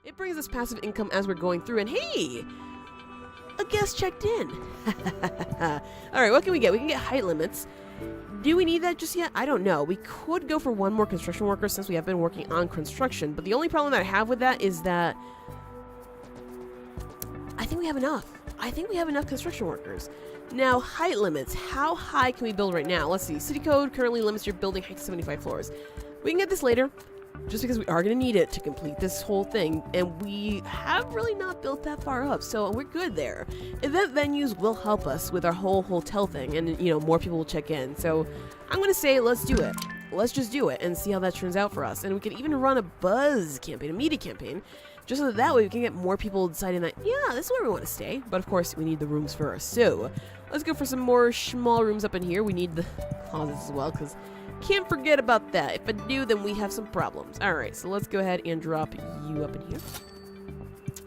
It brings us passive income as we're going through, and hey! A guest checked in! Alright, what can we get? We can get height limits. Do we need that just yet? I don't know. We could go for one more construction worker since we have been working on construction, but the only problem that I have with that is that I think we have enough. I think we have enough construction workers. Now, height limits. How high can we build right now? Let's see. City code currently limits your building height to 75 floors. We can get this later, just because we are going to need it to complete this whole thing, and we have really not built that far up, so we're good there. Event venues will help us with our whole hotel thing, and, you know, more people will check in. So I'm going to say let's do it. Let's just do it and see how that turns out for us. And we can even run a buzz campaign, a media campaign, just so that way we can get more people deciding that, yeah, this is where we want to stay. But of course, we need the rooms first. So let's go for some more small rooms up in here. We need the closets as well, because can't forget about that. If I do, then we have some problems. All right, so let's go ahead and drop you up in here.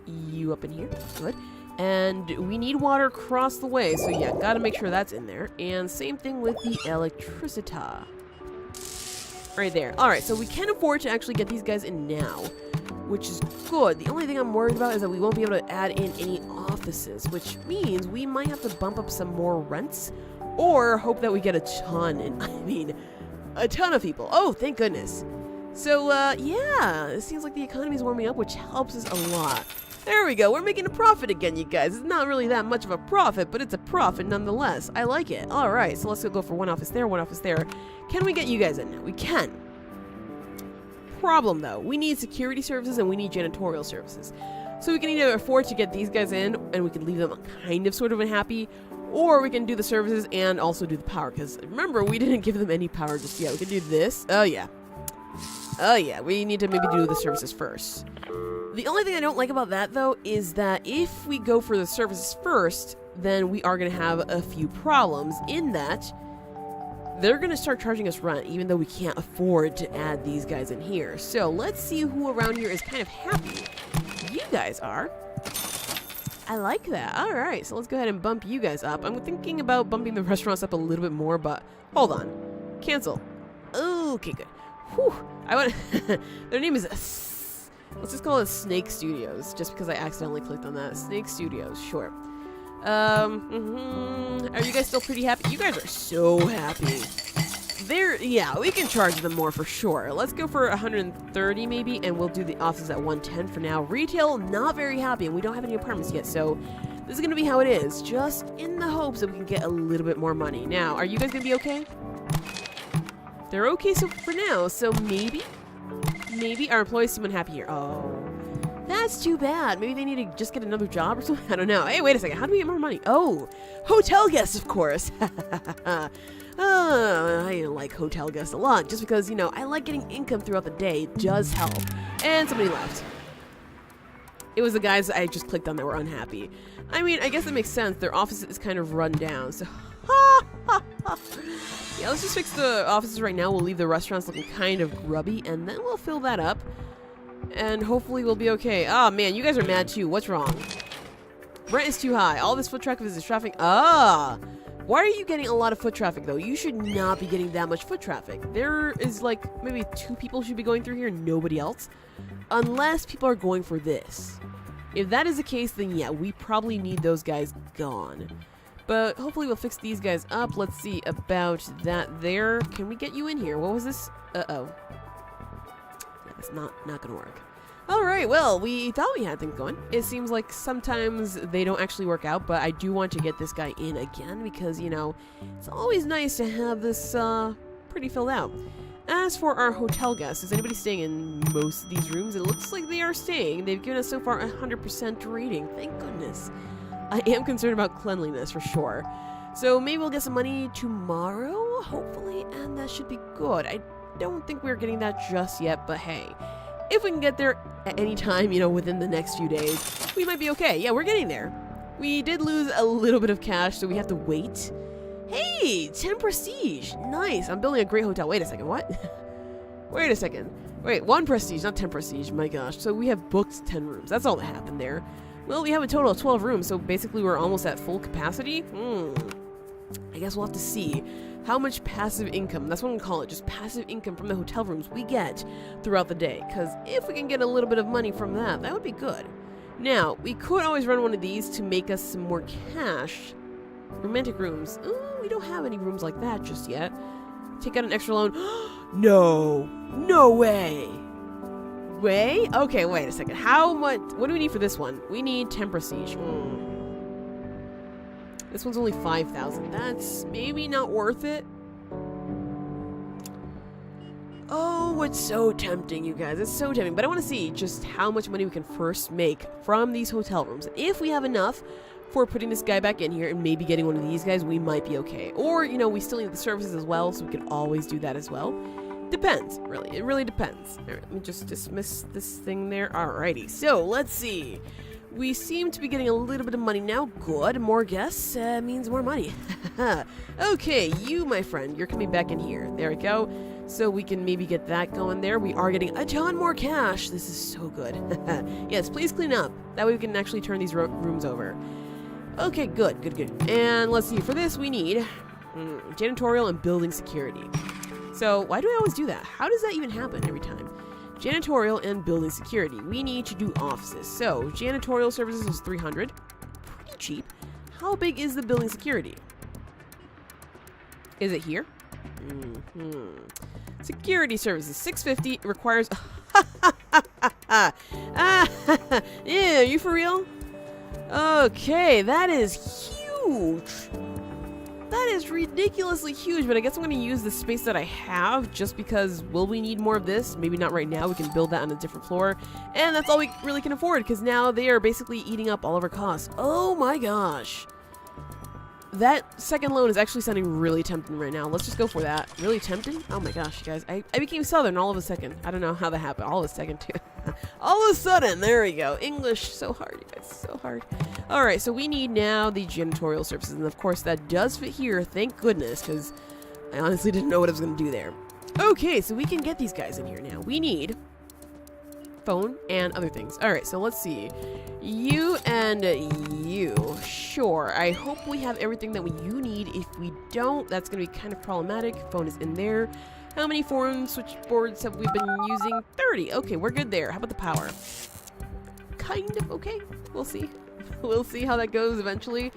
You up in here. Good. And we need water across the way. So yeah, got to make sure that's in there. And same thing with the electricity. Right there. All right, so we can afford to actually get these guys in now, which is good. The only thing I'm worried about is that we won't be able to add in any offices, which means we might have to bump up some more rents or hope that we get a ton. And I mean, a ton of people. Oh, thank goodness. So, yeah, it seems like the economy is warming up, which helps us a lot. There we go. We're making a profit again, you guys. It's not really that much of a profit, but it's a profit nonetheless. I like it. All right, so let's go for one office there, one office there. Can we get you guys in now? We can. Problem, though. We need security services and we need janitorial services. So we can either afford to get these guys in and we can leave them kind of sort of unhappy, or we can do the services and also do the power, because remember, we didn't give them any power just yet. We can do this. Oh, yeah. Oh, yeah. We need to maybe do the services first. The only thing I don't like about that, though, is that if we go for the services first, then we are going to have a few problems in that they're going to start charging us rent, even though we can't afford to add these guys in here. So let's see who around here is kind of happy. You guys are. I like that. All right, so let's go ahead and bump you guys up. I'm thinking about bumping the restaurants up a little bit more, but hold on. Cancel. Okay, good. Whew. I want. Their name is. Let's just call it Snake Studios, just because I accidentally clicked on that. Snake Studios, sure. Are you guys still pretty happy? You guys are so happy. Yeah, we can charge them more for sure. Let's go for 130 maybe, and we'll do the offices at 110 for now. Retail, not very happy, and we don't have any apartments yet, so this is going to be how it is, just in the hopes that we can get a little bit more money. Now, are you guys going to be okay? They're okay so for now, so maybe our employees seem unhappy here. Oh, that's too bad. Maybe they need to just get another job or something. I don't know. Hey, wait a second. How do we get more money? Oh, hotel guests, of course. I like hotel guests a lot just because, you know, I like getting income throughout the day. It does help. And somebody left. It was the guys I just clicked on that were unhappy. I mean, I guess it makes sense. Their office is kind of run down. So, yeah, let's just fix the offices right now. We'll leave the restaurants looking kind of grubby, and then we'll fill that up. And hopefully we'll be okay. Oh, man, you guys are mad too. What's wrong? Rent is too high. All this foot traffic is traffic. Why are you getting a lot of foot traffic, though? You should not be getting that much foot traffic. There is, like, maybe 2 people should be going through here, nobody else. Unless people are going for this. If that is the case, then yeah, we probably need those guys gone. But hopefully we'll fix these guys up. Let's see about that there. Can we get you in here? What was this? Uh-oh. That's not gonna work. Alright, well, we thought we had things going. It seems like sometimes they don't actually work out, but I do want to get this guy in again because, you know, it's always nice to have this pretty filled out. As for our hotel guests, is anybody staying in most of these rooms? It looks like they are staying. They've given us so far 100% rating. Thank goodness. I am concerned about cleanliness for sure. So maybe we'll get some money tomorrow, hopefully, and that should be good. I don't think we're getting that just yet, but hey, if we can get there at any time, you know, within the next few days, we might be okay. Yeah, we're getting there. We did lose a little bit of cash, so we have to wait. Hey, 10 prestige. Nice. I'm building a great hotel. Wait a second. What? Wait a second. Wait, 1 prestige, not 10 prestige. My gosh. So we have booked 10 rooms. That's all that happened there. Well, we have a total of 12 rooms, so basically we're almost at full capacity. I guess we'll have to see how much passive income, that's what I'm going to call it, just passive income from the hotel rooms we get throughout the day. Because if we can get a little bit of money from that, that would be good. Now, we could always run one of these to make us some more cash. Romantic rooms. Oh, we don't have any rooms like that just yet. Take out an extra loan. No! No way! Way? Okay, wait a second. How much? What do we need for this one? We need 10 prestige. This one's only 5,000. That's maybe not worth it. Oh, it's so tempting, you guys. It's so tempting. But I want to see just how much money we can first make from these hotel rooms. And if we have enough for putting this guy back in here and maybe getting one of these guys, we might be okay. Or, you know, we still need the services as well, so we can always do that as well. Depends, really. It really depends. All right, let me just dismiss this thing there. Alrighty, so let's see. We seem to be getting a little bit of money now. Good. More guests means more money. Okay, you, my friend, you're coming back in here. There we go. So we can maybe get that going there. We are getting a ton more cash. This is so good. Yes, please clean up. That way we can actually turn these rooms over. Okay, good, good, good. And let's see. For this, we need janitorial and building security. So why do I always do that? How does that even happen every time? Janitorial and building security. We need to do offices. So janitorial services is 300. Pretty cheap. How big is the building security? Is it here? Security services 650. It requires. Yeah, are you for real? Okay, that is huge. That is ridiculously huge, but I guess I'm going to use the space that I have just because will we need more of this? Maybe not right now. We can build that on a different floor. And that's all we really can afford because now they are basically eating up all of our costs. Oh my gosh. That second loan is actually sounding really tempting right now. Let's just go for that. Really tempting? Oh my gosh, you guys. I became Southern all of a second. I don't know how that happened. All of a second, too. All of a sudden. There we go. English. So hard, you guys. So hard. All right, so we need now the janitorial services. And, of course, that does fit here. Thank goodness, because I honestly didn't know what I was going to do there. Okay, so we can get these guys in here now. We need phone and other things. All right, so let's see. You and you. Sure. I hope we have everything that you need. If we don't, that's going to be kind of problematic. Phone is in there. How many foreign switchboards have we been using? 30. Okay, we're good there. How about the power? Kind of okay. We'll see. We'll see how that goes eventually.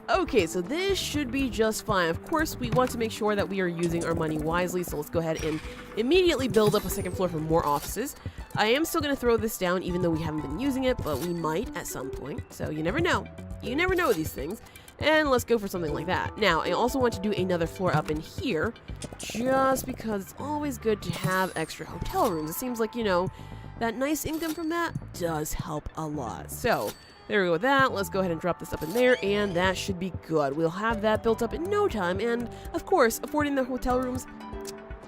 Okay, so this should be just fine. Of course, we want to make sure that we are using our money wisely, so let's go ahead and immediately build up a second floor for more offices. I am still going to throw this down even though we haven't been using it, but we might at some point, so you never know. You never know these things. And let's go for something like that. Now, I also want to do another floor up in here, just because it's always good to have extra hotel rooms. It seems like, you know, that nice income from that does help a lot. So there we go with that. Let's go ahead and drop this up in there, and that should be good. We'll have that built up in no time, and of course, affording the hotel rooms,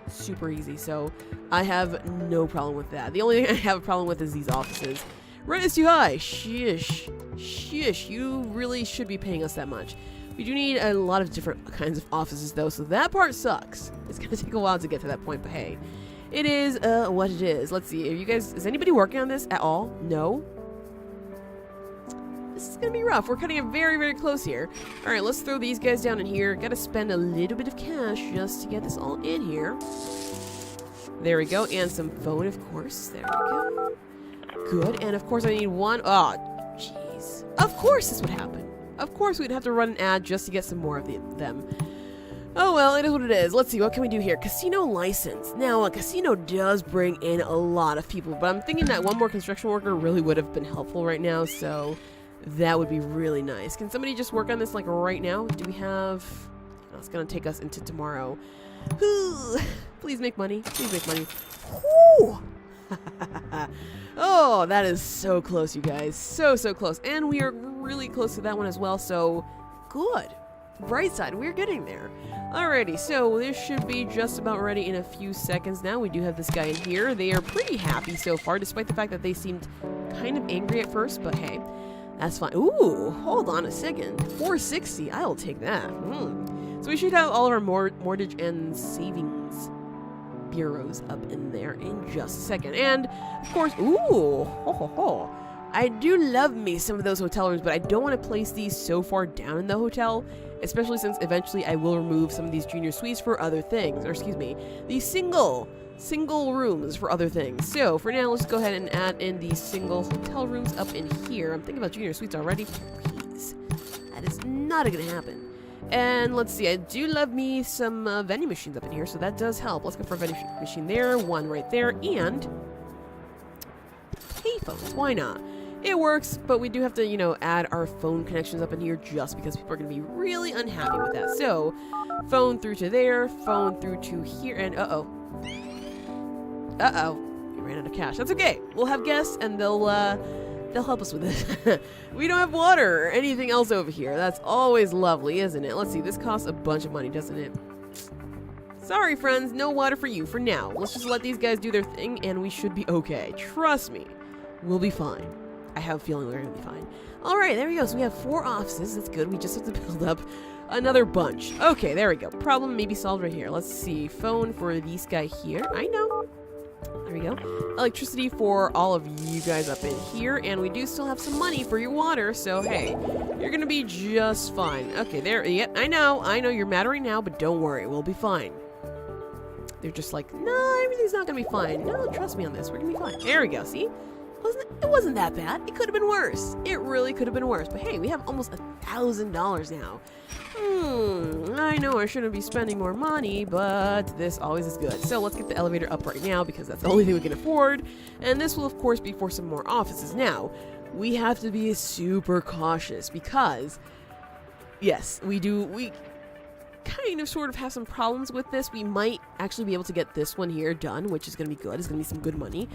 super easy, so I have no problem with that. The only thing I have a problem with is these offices. Rent is too high. Shish. Shish. You really should be paying us that much. We do need a lot of different kinds of offices, though, so that part sucks. It's going to take a while to get to that point, but hey. It is what it is. Let's see. Are you guys... Is anybody working on this at all? No? This is going to be rough. We're cutting it very, very close here. All right, let's throw these guys down in here. Got to spend a little bit of cash just to get this all in here. There we go. And some phone, of course. There we go. Good. And, of course, I need one. Oh, jeez. Of course this would happen. Of course we'd have to run an ad just to get some more of them. Oh, well, it is what it is. Let's see. What can we do here? Casino license. Now, a casino does bring in a lot of people, but I'm thinking that one more construction worker really would have been helpful right now, so... that would be really nice. Can somebody just work on this like right now? Do we have... Oh, it's going to take us into tomorrow. Please make money. Please make money. Oh, that is so close, you guys. So, so close. And we are really close to that one as well, so good. Bright side, we're getting there. Alrighty, so this should be just about ready in a few seconds now. We do have this guy in here. They are pretty happy so far, despite the fact that they seemed kind of angry at first, but hey. That's fine. Ooh, hold on a second. 460. I'll take that. So we should have all of our mortgage and savings bureaus up in there in just a second. And, of course, ooh, ho, ho, ho. I do love me some of those hotel rooms, but I don't want to place these so far down in the hotel, especially since eventually I will remove some of these junior suites for other things, or excuse me, these single rooms for other things. So for now, let's go ahead and add in these single hotel rooms up in here. I'm thinking about junior suites already. Please, that is not gonna happen. And let's see, I do love me some vending machines up in here, so that does help. Let's go for a vending machine there, one right there, and payphones. Why not? It works, but we do have to, you know, add our phone connections up in here just because people are going to be really unhappy with that. So, phone through to there, phone through to here, and uh-oh. Uh-oh. We ran out of cash. That's okay. We'll have guests, and they'll help us with this. We don't have water or anything else over here. That's always lovely, isn't it? Let's see. This costs a bunch of money, doesn't it? Sorry, friends. No water for you for now. Let's just let these guys do their thing, and we should be okay. Trust me. We'll be fine. I have a feeling we're going to be fine. All right, there we go. So we have 4 offices. That's good. We just have to build up another bunch. Okay, there we go. Problem maybe solved right here. Let's see. Phone for this guy here. I know. There we go. Electricity for all of you guys up in here. And we do still have some money for your water. So, hey, you're going to be just fine. Okay, there. Yep, I know. I know you're mad right now, but don't worry. We'll be fine. They're just like, no, everything's not going to be fine. No, trust me on this. We're going to be fine. There we go. See? It wasn't that bad. It could have been worse. It really could have been worse. But hey, we have almost $1,000 now. I know I shouldn't be spending more money, but this always is good. So let's get the elevator up right now because that's the only thing we can afford. And this will, of course, be for some more offices. Now, we have to be super cautious because, yes, we kind of sort of have some problems with this. We might actually be able to get this one here done, which is going to be good. It's going to be some good money.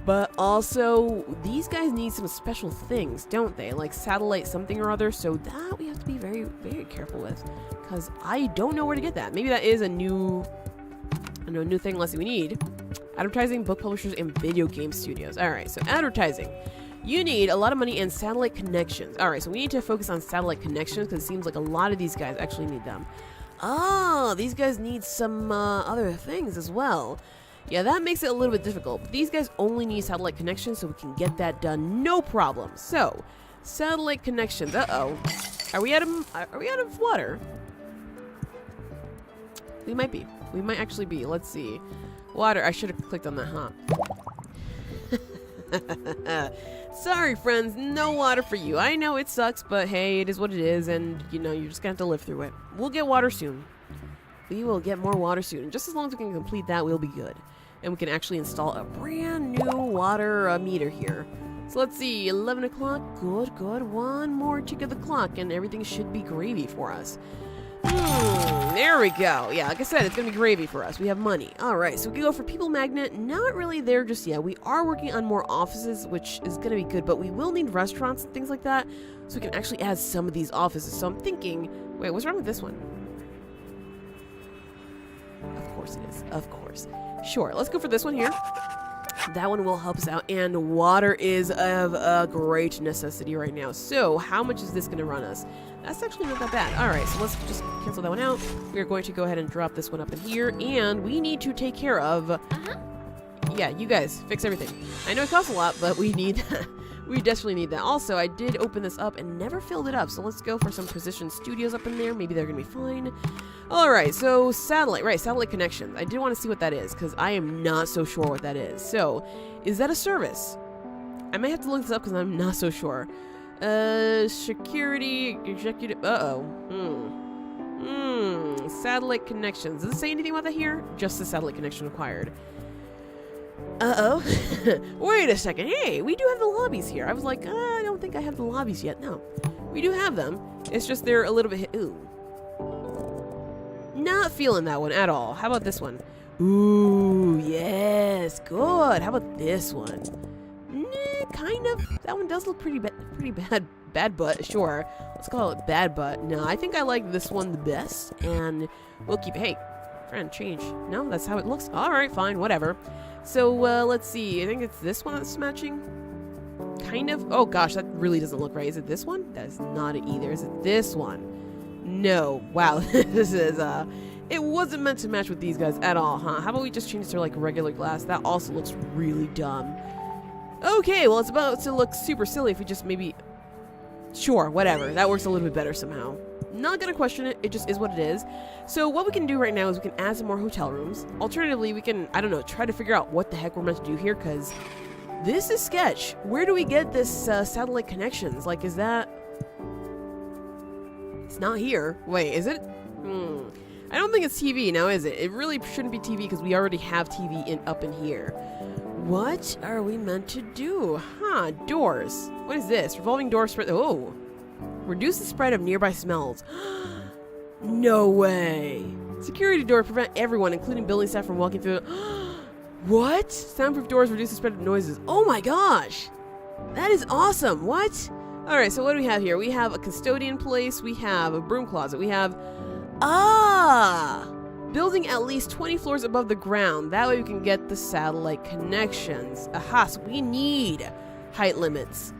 But also, these guys need some special things, don't they? Like satellite something or other, so that we have to be very, very careful with. Because I don't know where to get that. Maybe that is a new thing. Let's see, we need advertising, book publishers, and video game studios. Alright, so advertising. You need a lot of money and satellite connections. Alright, so we need to focus on satellite connections because it seems like a lot of these guys actually need them. Oh, these guys need some other things as well. Yeah, that makes it a little bit difficult, but these guys only need satellite connections, so we can get that done, no problem. So, satellite connections. Uh-oh. Are we out of water? We might be. We might actually be. Let's see. Water. I should have clicked on that, huh? Sorry, friends. No water for you. I know it sucks, but hey, it is what it is, and, you know, you're just gonna have to live through it. We'll get water soon. We will get more water soon. Just as long as we can complete that, we'll be good. And we can actually install a brand new water meter here. So let's see, 11 o'clock. Good, good. One more tick of the clock, and everything should be gravy for us. There we go. Yeah, like I said, it's going to be gravy for us. We have money. All right, so we can go for people magnet. Not really there just yet. We are working on more offices, which is going to be good, but we will need restaurants and things like that, so we can actually add some of these offices. So I'm thinking, wait, what's wrong with this one? Of course it is. Of course. Sure, let's go for this one here. That one will help us out, and water is of a great necessity right now. So, how much is this going to run us? That's actually not that bad. Alright, so let's just cancel that one out. We are going to go ahead and drop this one up in here, and we need to take care of... Yeah, you guys, fix everything. I know it costs a lot, but we need that. We desperately need that. Also, I did open this up and never filled it up, so let's go for some precision studios up in there. Maybe they're going to be fine. Alright, so satellite. Right, satellite connections. I did want to see what that is, because I am not so sure what that is. So, is that a service? I might have to look this up because I'm not so sure. Security, executive... Uh-oh. Satellite connections. Does it say anything about that here? Just the satellite connection required. Uh-oh. Wait a second. Hey, we do have the lobbies here. I was like, I don't think I have the lobbies yet. No. We do have them. It's just they're a little bit... Ooh. Not feeling that one at all. How about this one? Ooh, yes. Good. How about this one? Kind of. That one does look pretty bad. Bad butt, sure. Let's call it bad butt. No, I think I like this one the best. And we'll keep... Hey, friend, change. No, that's how it looks. Alright, fine. Whatever. So, let's see. I think it's this one that's matching. Kind of. Oh, gosh, that really doesn't look right. Is it this one? That is not it either. Is it this one? No. Wow. This is, it wasn't meant to match with these guys at all, huh? How about we just change it to, like, regular glass? That also looks really dumb. Okay, well, it's about to look super silly if we just maybe... Sure, whatever. That works a little bit better somehow. Not gonna question it, it just is what it is. So what we can do right now is we can add some more hotel rooms. Alternatively, we can, I don't know, try to figure out what the heck we're meant to do here, because this is sketch. Where do we get this satellite connections? Like, is that... It's not here. Wait, is it? I don't think it's TV now, is it? It really shouldn't be TV because we already have TV up in here. What are we meant to do? Huh, doors. What is this? Revolving door spread. Oh. Reduce the spread of nearby smells. No way. Security door prevent everyone, including building staff, from walking through. What? Soundproof doors reduce the spread of noises. Oh my gosh. That is awesome. What? Alright, so what do we have here? We have a custodian place. We have a broom closet. We have... Building at least 20 floors above the ground. That way we can get the satellite connections. Aha, so we need height limits.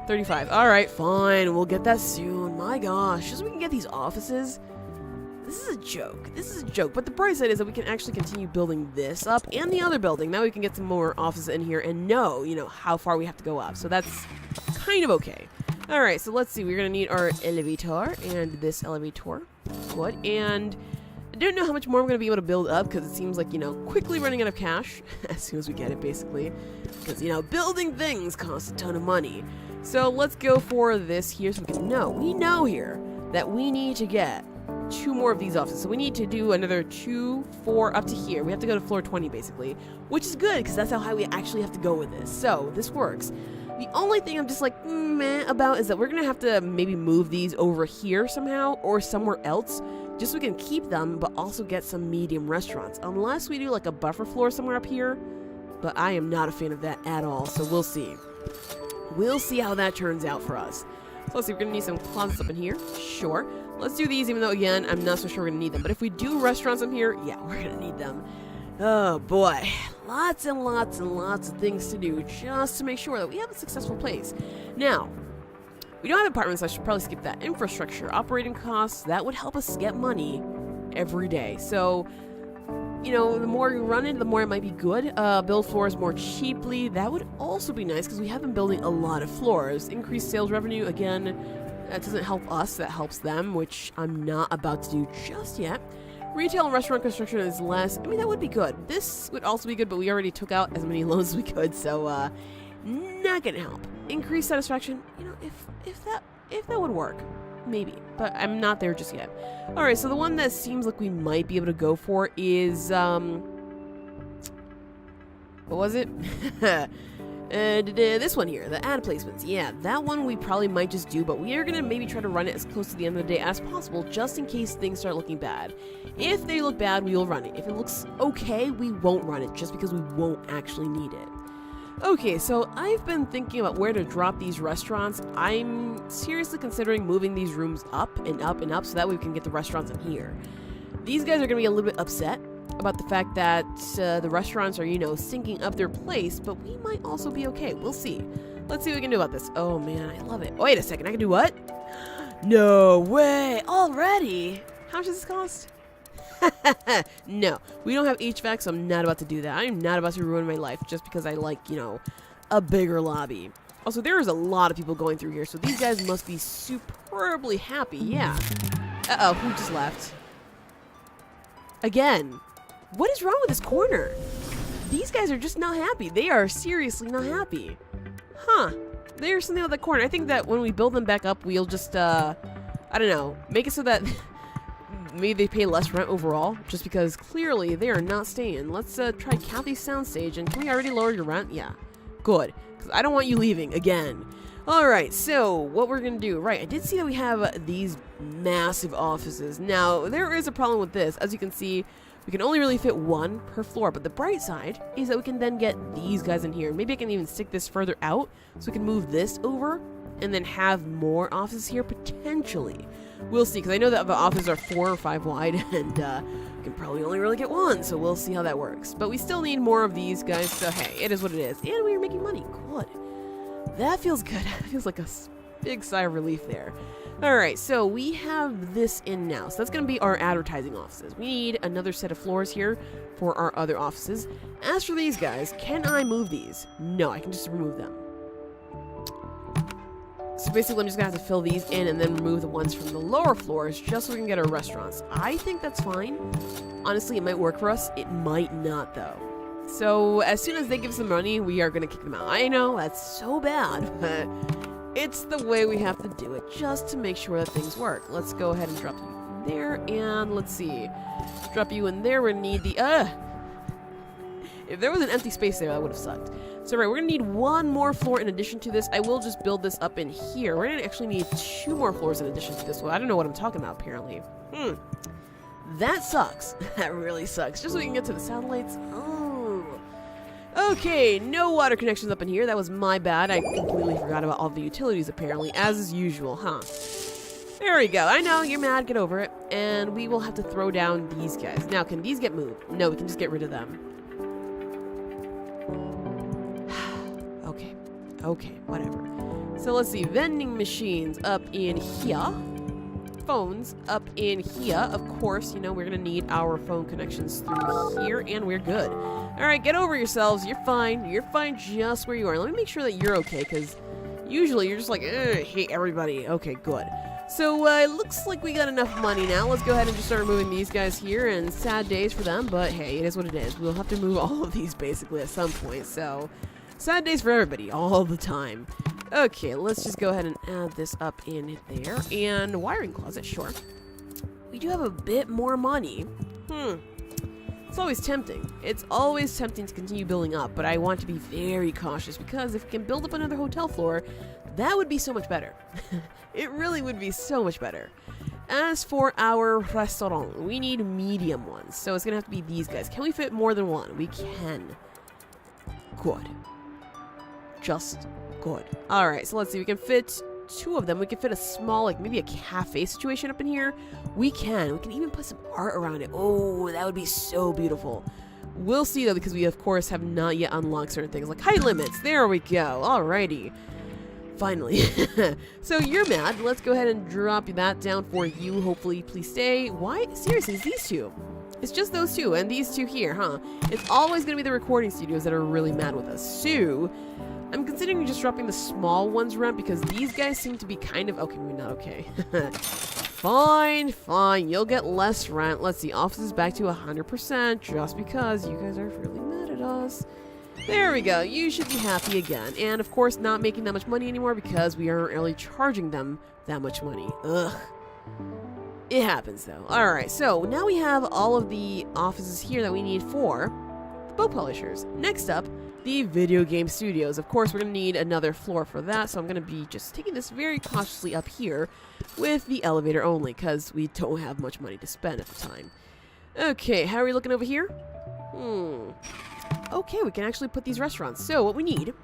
35. Alright, fine. We'll get that soon. My gosh. Just so we can get these offices. This is a joke. This is a joke. But the bright side is that we can actually continue building this up and the other building. Now we can get some more offices in here and know, how far we have to go up. So that's kind of okay. Alright, so let's see. We're going to need our elevator and this elevator. Good. And... I don't know how much more I'm going to be able to build up because it seems like, quickly running out of cash as soon as we get it, basically. Because, building things costs a ton of money. So let's go for this here so we can know. We know here that we need to get 2 more of these offices. So we need to do another 2, 4, up to here. We have to go to floor 20, basically. Which is good because that's how high we actually have to go with this. So this works. The only thing I'm just like, meh about is that we're going to have to maybe move these over here somehow or somewhere else. Just so we can keep them, but also get some medium restaurants. Unless we do like a buffer floor somewhere up here. But I am not a fan of that at all, so we'll see. We'll see how that turns out for us. So let's see, we're going to need some closets up in here. Sure. Let's do these, even though, again, I'm not so sure we're going to need them. But if we do restaurants up here, yeah, we're going to need them. Oh, boy. Lots and lots and lots of things to do just to make sure that we have a successful place. Now... we don't have apartments, so I should probably skip that. Infrastructure, operating costs, that would help us get money every day. So, the more we run it, the more it might be good. Build floors more cheaply, that would also be nice because we have been building a lot of floors. Increased sales revenue, again, that doesn't help us, that helps them, which I'm not about to do just yet. Retail and restaurant construction is less. I mean, that would be good. This would also be good, but we already took out as many loans as we could, so, not gonna help. Increased satisfaction, if that would work, maybe, but I'm not there just yet. All right, so the one that seems like we might be able to go for is what was it? This one here, the ad placements. Yeah, that one we probably might just do, but we are gonna maybe try to run it as close to the end of the day as possible, just in case things start looking bad. If they look bad, we will run it. If it looks okay, we won't run it, just because we won't actually need it. Okay, so I've been thinking about where to drop these restaurants. I'm seriously considering moving these rooms up and up and up so that way we can get the restaurants in here. These guys are going to be a little bit upset about the fact that the restaurants are, sinking up their place, but we might also be okay. We'll see. Let's see what we can do about this. Oh, man, I love it. Wait a second, I can do what? No way! Already? How much does this cost? No, we don't have HVAC, so I'm not about to do that. I'm not about to ruin my life just because I like, a bigger lobby. Also, there is a lot of people going through here, so these guys must be superbly happy. Yeah. Uh-oh, who just left? Again. What is wrong with this corner? These guys are just not happy. They are seriously not happy. Huh. There's something with that corner. I think that when we build them back up, we'll just, I don't know, make it so that... maybe they pay less rent overall, just because clearly they are not staying. Let's try Kathy's soundstage, and can we already lower your rent? Yeah, good, because I don't want you leaving again. Alright, so what we're going to do, right, I did see that we have these massive offices. Now, there is a problem with this. As you can see, we can only really fit 1 per floor, but the bright side is that we can then get these guys in here. Maybe I can even stick this further out, so we can move this over, and then have more offices here, potentially. We'll see, because I know that the offices are 4 or 5 wide, and we can probably only really get 1, so we'll see how that works. But we still need more of these guys, so hey, it is what it is. And we are making money. Good. That feels good. That feels like a big sigh of relief there. Alright, so we have this in now. So that's going to be our advertising offices. We need another set of floors here for our other offices. As for these guys, can I move these? No, I can just remove them. So basically I'm just going to have to fill these in and then remove the ones from the lower floors just so we can get our restaurants. I think that's fine. Honestly, it might work for us. It might not, though. So as soon as they give us the money, we are going to kick them out. I know, that's so bad, but it's the way we have to do it just to make sure that things work. Let's go ahead and drop you in there, and let's see. Drop you in there, we need the, if there was an empty space there, that would have sucked. So right, we're going to need one more floor in addition to this. I will just build this up in here. We're going to actually need 2 more floors in addition to this one. I don't know what I'm talking about, apparently. That sucks. That really sucks. Just so we can get to the satellites. Oh. Okay, no water connections up in here. That was my bad. I completely forgot about all the utilities, apparently, as is usual, huh? There we go. I know, you're mad. Get over it. And we will have to throw down these guys. Now, can these get moved? No, we can just get rid of them. Okay, whatever. So let's see. Vending machines up in here. Phones up in here. Of course, you know, we're going to need our phone connections through here, and we're good. Alright, get over yourselves. You're fine. You're fine just where you are. Let me make sure that you're okay, because usually you're just like, I hate everybody. Okay, good. So, it looks like we got enough money now. Let's go ahead and just start removing these guys here, and sad days for them, but hey, it is what it is. We'll have to move all of these, basically, at some point, so sad days for everybody, all the time. Okay, let's just go ahead and add this up in there. And wiring closet, sure. We do have a bit more money. It's always tempting. It's always tempting to continue building up, but I want to be very cautious because if we can build up another hotel floor, that would be so much better. It really would be so much better. As for our restaurant, we need medium ones, so it's going to have to be these guys. Can we fit more than one? We can. Good. Just good. Alright, so let's see. We can fit 2 of them. We can fit a small, like maybe a cafe situation up in here. We can. We can even put some art around it. Oh, that would be so beautiful. We'll see, though, because we, of course, have not yet unlocked certain things like height limits. There we go. Alrighty. Finally. So you're mad. Let's go ahead and drop that down for you. Hopefully, please stay. Why? Seriously, it's these 2. It's just those 2 and these 2 here, huh? It's always going to be the recording studios that are really mad with us. So I'm considering just dropping the small ones rent because these guys seem to be kind of okay. Maybe not okay. Fine. You'll get less rent. Let's see. Office is back to 100% just because you guys are really mad at us. There we go. You should be happy again. And of course, not making that much money anymore because we aren't really charging them that much money. Ugh. It happens though. Alright, so now we have all of the offices here that we need for the boat polishers. Next up, the video game studios. Of course, we're going to need another floor for that, so I'm going to be just taking this very cautiously up here with the elevator only, because we don't have much money to spend at the time. Okay, how are we looking over here? Okay, we can actually put these restaurants. So, what we need,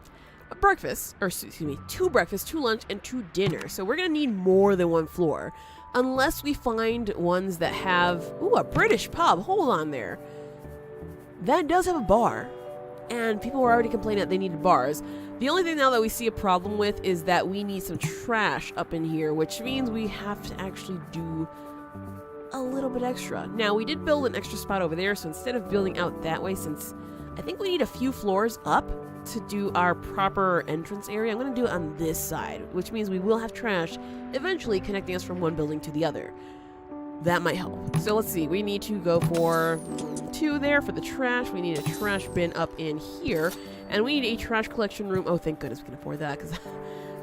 a breakfast, or excuse me, 2 breakfasts, 2 lunch, and 2 dinner. So we're going to need more than 1 floor, unless we find ones that have, ooh, a British pub. Hold on there. That does have a bar. And people were already complaining that they needed bars. The only thing now that we see a problem with is that we need some trash up in here, which means we have to actually do a little bit extra. Now, we did build an extra spot over there, so instead of building out that way, since I think we need a few floors up to do our proper entrance area, I'm going to do it on this side, which means we will have trash eventually connecting us from one building to the other. That might help. So let's see, we need to go for 2 there for the trash. We need a trash bin up in here, and we need a trash collection room. Oh, thank goodness we can afford that, because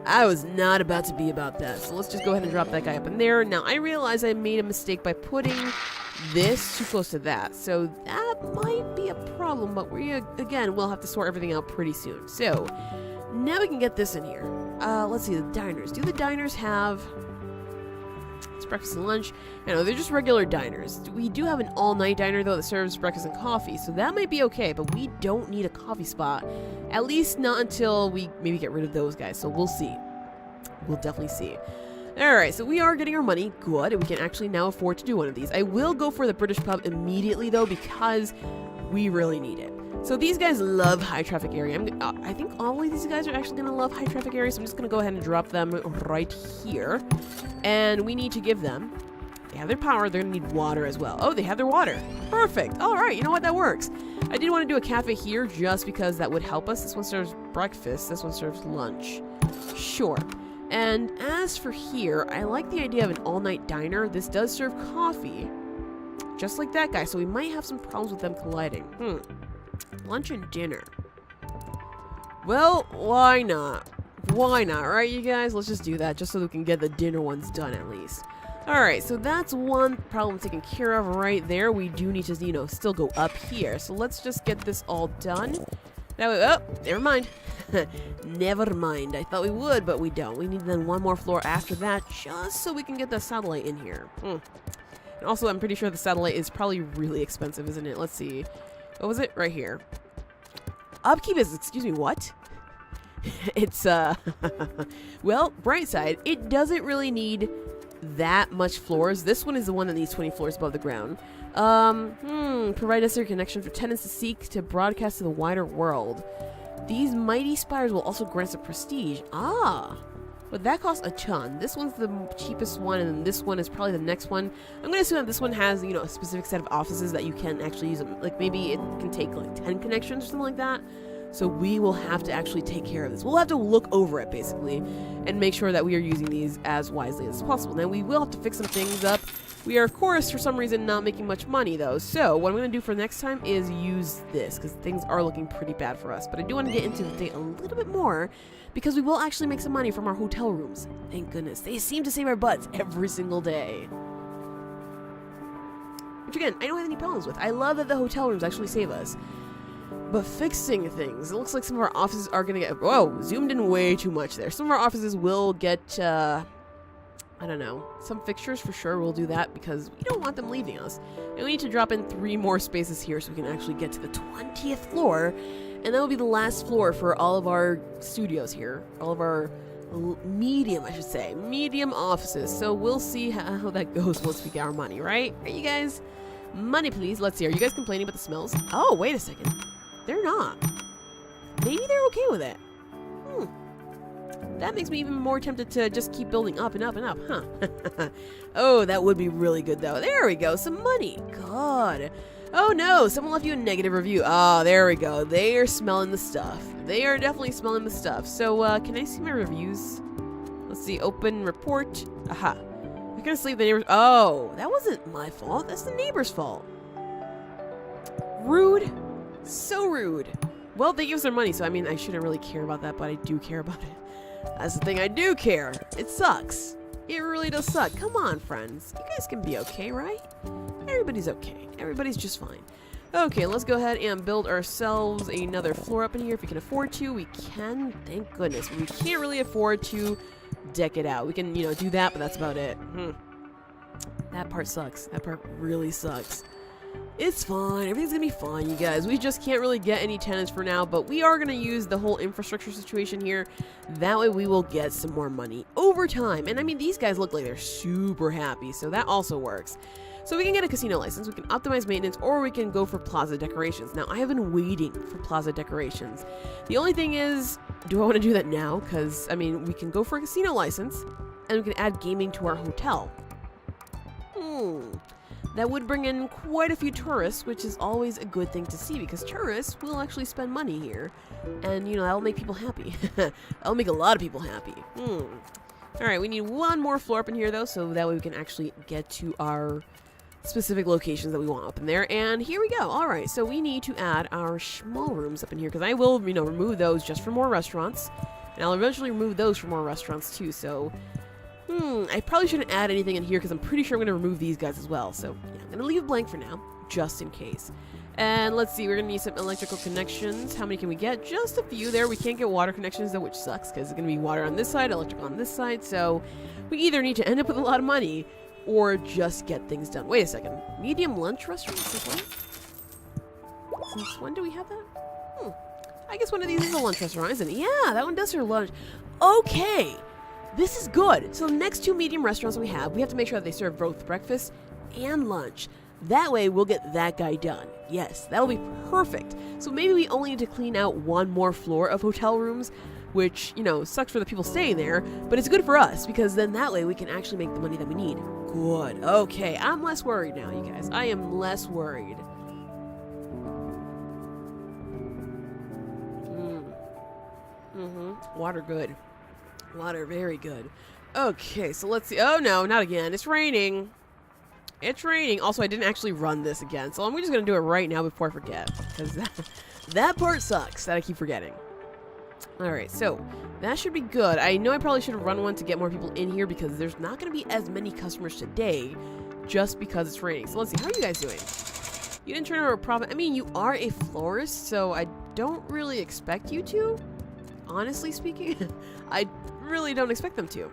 I was not about to be about that. So let's just go ahead and drop that guy up in there. Now, I realize I made a mistake by putting this too close to that, so that might be a problem, but we, again, will have to sort everything out pretty soon. So, now we can get this in here. Let's see, the diners. Do the diners have... It's breakfast and lunch. I know, they're just regular diners. We do have an all-night diner, though, that serves breakfast and coffee, so that might be okay, but we don't need a coffee spot. At least not until we maybe get rid of those guys, so we'll see. We'll definitely see. Alright, so we are getting our money. Good, and we can actually now afford to do one of these. I will go for the British pub immediately, though, because we really need it. So these guys love high traffic area. I think all of these guys are actually going to love high traffic areas. So I'm just going to go ahead and drop them right here. And we need to give them, they have their power, they're going to need water as well. Oh, they have their water. Perfect. All right, you know what, that works. I did want to do a cafe here just because that would help us. This one serves breakfast, this one serves lunch. Sure. And as for here, I like the idea of an all-night diner. This does serve coffee, just like that guy, so we might have some problems with them colliding. Lunch and dinner. Well, why not? Why not, right, you guys? Let's just do that, just so we can get the dinner ones done at least. Alright, so that's one problem taken care of right there. We do need to, you know, still go up here. So let's just get this all done. That way, oh, never mind. Never mind. I thought we would, but we don't. We need then one more floor after that, just so we can get the satellite in here. And also, I'm pretty sure the satellite is probably really expensive, isn't it? Let's see. What was it? Right here. Upkeep is, excuse me, what? It's, well, bright side, it doesn't really need that much floors. This one is the one that needs 20 floors above the ground. Provide necessary connection for tenants to seek to broadcast to the wider world. These mighty spires will also grant some prestige. But that costs a ton. This one's the cheapest one, and then this one is probably the next one. I'm going to assume that this one has, you know, a specific set of offices that you can actually use them. Like, maybe it can take, like, 10 connections or something like that. So we will have to actually take care of this. We'll have to look over it, basically, and make sure that we are using these as wisely as possible. Now, we will have to fix some things up. We are, of course, for some reason, not making much money, though. So what I'm going to do for next time is use this, because things are looking pretty bad for us. But I do want to get into the thing a little bit more, because we will actually make some money from our hotel rooms. Thank goodness. They seem to save our butts every single day. Which, again, I don't have any problems with. I love that the hotel rooms actually save us. But fixing things, it looks like some of our offices are going to get, whoa, zoomed in way too much there. Some of our offices will get, I don't know, some fixtures for sure. We'll do that because we don't want them leaving us. And we need to drop in 3 more spaces here so we can actually get to the 20th floor. And that will be the last floor for all of our studios here. All of our medium, I should say, medium offices. So we'll see how that goes once we get our money, right? Are you guys? Money, please. Let's see. Are you guys complaining about the smells? Oh, wait a second. They're not. Maybe they're okay with it. That makes me even more tempted to just keep building up and up and up, huh? Oh, that would be really good, though. There we go. Some money. God. Oh, no. Someone left you a negative review. Oh, there we go. They are smelling the stuff. They are definitely smelling the stuff. So, can I see my reviews? Let's see. Open report. Aha. I couldn't sleep the neighbors. Oh, that wasn't my fault. That's the neighbor's fault. Rude. So rude. Well, they give us their money, so I mean, I shouldn't really care about that, but I do care about it. That's the thing, I do care. It sucks. It really does suck. Come on, friends. You guys can be okay, right? Everybody's okay. Everybody's just fine. Okay, let's go ahead and build ourselves another floor up in here. If we can afford to, we can. Thank goodness. We can't really afford to deck it out. We can, you know, do that, but that's about it. That part sucks. That part really sucks. It's fine. Everything's gonna be fine, you guys. We just can't really get any tenants for now, but we are gonna use the whole infrastructure situation here. That way we will get some more money over time. And I mean, these guys look like they're super happy, so that also works. So we can get a casino license, we can optimize maintenance, or we can go for plaza decorations. Now, I have been waiting for plaza decorations. The only thing is, do I want to do that now? Because, I mean, we can go for a casino license, and we can add gaming to our hotel. That would bring in quite a few tourists, which is always a good thing to see, because tourists will actually spend money here. And, you know, that'll make people happy. That'll make a lot of people happy. Alright, we need one more floor up in here, though, so that way we can actually get to our specific locations that we want up in there. And here we go. Alright, so we need to add our small rooms up in here, because I will, you know, remove those just for more restaurants. And I'll eventually remove those for more restaurants, too, so... I probably shouldn't add anything in here because I'm pretty sure I'm going to remove these guys as well. So, yeah, I'm going to leave it blank for now, just in case. And let's see, we're going to need some electrical connections. How many can we get? Just a few there. We can't get water connections, though, which sucks because it's going to be water on this side, electrical on this side. So, we either need to end up with a lot of money or just get things done. Wait a second. Medium lunch restaurant? Since when do we have that? I guess one of these is a lunch restaurant, isn't it? Yeah, that one does serve lunch. Okay. This is good. So the next 2 medium restaurants we have to make sure that they serve both breakfast and lunch. That way, we'll get that guy done. Yes, that'll be perfect. So maybe we only need to clean out one more floor of hotel rooms, which, you know, sucks for the people staying there, but it's good for us, because then that way we can actually make the money that we need. Good. Okay, I'm less worried now, you guys. I am less worried. Water good. Water very good. Okay, so let's see. Oh no, not again. It's raining. It's raining. Also, I didn't actually run this again, so I'm just going to do it right now before I forget, because that part sucks that I keep forgetting. Alright, so that should be good. I know I probably should have run one to get more people in here, because there's not going to be as many customers today just because it's raining. So let's see. How are you guys doing? You didn't turn over a profit. I mean, you are a florist, so I don't really expect you to. Honestly speaking, I really don't expect them to.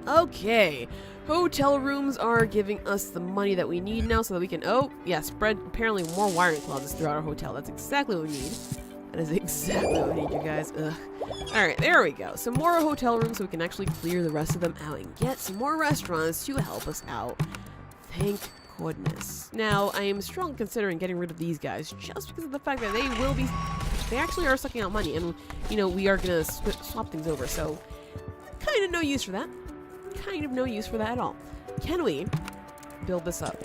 Okay, hotel rooms are giving us the money that we need now so that we can, oh, yeah, spread apparently more wiring closets throughout our hotel. That's exactly what we need. That is exactly what we need, you guys. Ugh. Alright, there we go. Some more hotel rooms so we can actually clear the rest of them out and get some more restaurants to help us out. Thank goodness. Now, I am strongly considering getting rid of these guys just because of the fact that they actually are sucking out money, and, you know, we are going to swap things over, so kind of no use for that. Kind of no use for that at all. Can we build this up?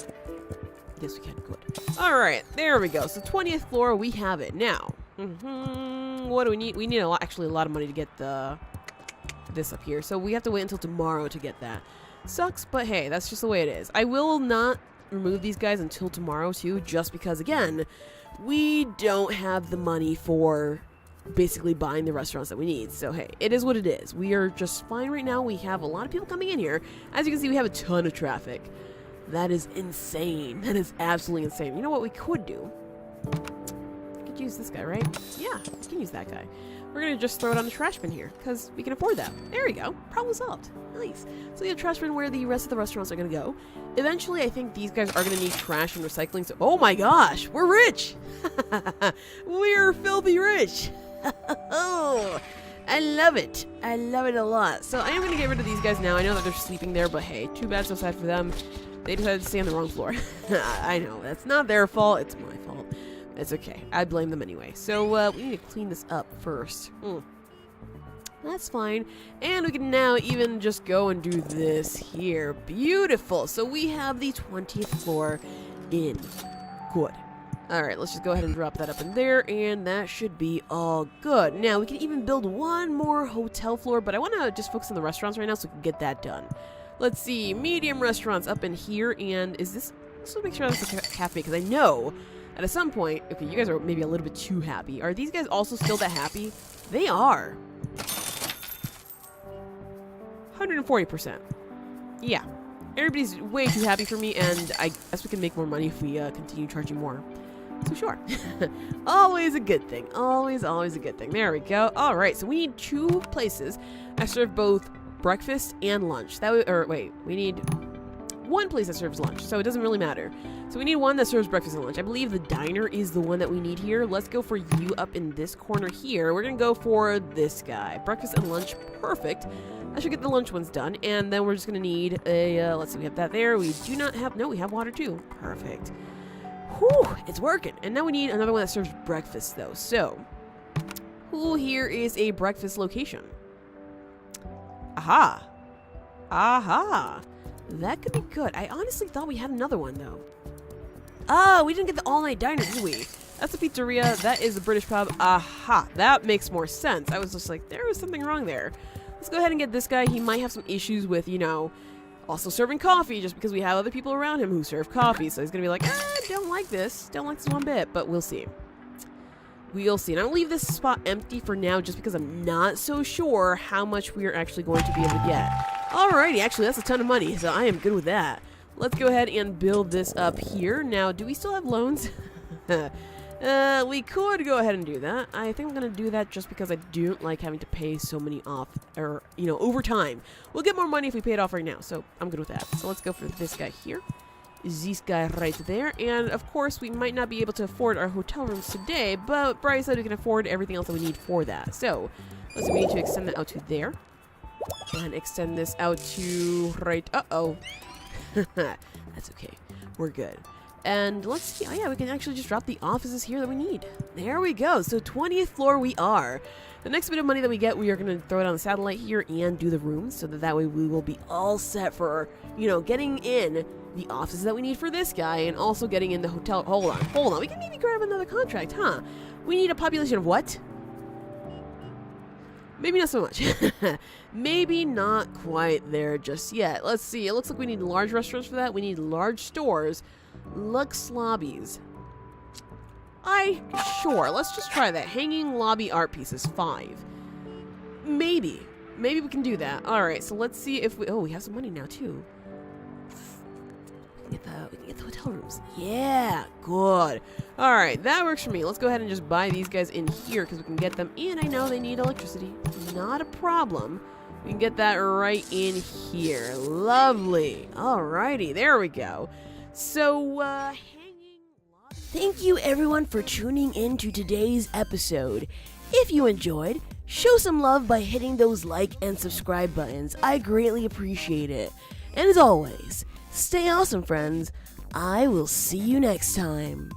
Yes, we can. Good. Alright, there we go. So 20th floor, we have it. Now, what do we need? We need actually a lot of money to get this up here, so we have to wait until tomorrow to get that. Sucks, but hey, that's just the way it is. I will not remove these guys until tomorrow, too, just because, again, we don't have the money for basically buying the restaurants that we need. So hey, it is what it is. We are just fine right now. We have a lot of people coming in here. As you can see, we have a ton of traffic. That is insane. That is absolutely insane. You know what we could do? We could use this guy, right? Yeah, we can use that guy. We're gonna just throw it on the trash bin here because we can afford that. There we go. Problem solved. Nice. So we have trash bin where the rest of the restaurants are gonna go. Eventually, I think these guys are gonna need trash and recycling. So, oh my gosh, we're rich. We're filthy rich. Oh, I love it. I love it a lot. So I am gonna get rid of these guys now. I know that they're sleeping there, but hey, too bad, so sad for them. They decided to stay on the wrong floor. I know that's not their fault. It's my fault. It's okay. I blame them anyway. So we need to clean this up first. That's fine. And we can now even just go and do this here. Beautiful. So we have the 20th floor in. Good. Alright, let's just go ahead and drop that up in there, and that should be all good. Now, we can even build one more hotel floor, but I want to just focus on the restaurants right now so we can get that done. Let's see. Medium restaurants up in here, and is this... Let's make sure that's a cafe, because I know... at some point, okay, you guys are maybe a little bit too happy. Are these guys also still that happy? They are. 140%. Yeah. Everybody's way too happy for me, and I guess we can make more money if we continue charging more. So sure. Always a good thing. Always, always a good thing. There we go. All right, so we need 2 places that serve both breakfast and lunch. That way, or wait, we need 1 place that serves lunch, so it doesn't really matter. So we need 1 that serves breakfast and lunch. I believe the diner is the one that we need here. Let's go for you up in this corner here. We're gonna go for this guy. Breakfast and lunch, perfect. I should get the lunch ones done, and then we're just gonna need a, let's see, we have that there. We do not have, no, we have water too. Perfect. Whew, it's working. And now we need another one that serves breakfast though. So, who here is a breakfast location? Aha. Aha. That could be good. I honestly thought we had another one, though. Oh, we didn't get the all-night diner, did we? That's the pizzeria. That is the British pub. Aha. That makes more sense. I was just like, there was something wrong there. Let's go ahead and get this guy. He might have some issues with, you know, also serving coffee, just because we have other people around him who serve coffee. So he's going to be like, don't like this. Don't like this one bit. But we'll see. We'll see. And I'll leave this spot empty for now just because I'm not so sure how much we are actually going to be able to get. Alrighty, actually that's a ton of money, so I am good with that. Let's go ahead and build this up here. Now, do we still have loans? We could go ahead and do that. I think I'm going to do that just because I don't like having to pay so many off, or, you know, over time. We'll get more money if we pay it off right now, so I'm good with that. So let's go for this guy here. This guy right there. And, of course, we might not be able to afford our hotel rooms today, but Bryce said we can afford everything else that we need for that. So, let's see, we need to extend that out to there. And extend this out to right... Uh-oh. That's okay. We're good. And let's see. Oh yeah, we can actually just drop the offices here that we need. There we go. So 20th floor we are. The next bit of money that we get, we are going to throw it on the satellite here and do the rooms, so that way we will be all set for, you know, getting in the offices that we need for this guy and also getting in the hotel. Hold on. We can maybe grab another contract, huh? We need a population of what? Maybe not so much. Maybe not quite there just yet. Let's see. It looks like we need large restaurants for that. We need large stores. Lux lobbies. Sure, let's just try that. Hanging lobby art pieces, 5. Maybe we can do that. Alright, so let's see if we have some money now too. We can get the hotel rooms. Yeah, good. Alright, that works for me. Let's go ahead and just buy these guys in here because we can get them in. I know they need electricity. Not a problem. We can get that right in here. Lovely. Alrighty, there we go. So, thank you everyone for tuning in to today's episode. If you enjoyed, show some love by hitting those like and subscribe buttons. I greatly appreciate it. And as always, stay awesome, friends. I will see you next time.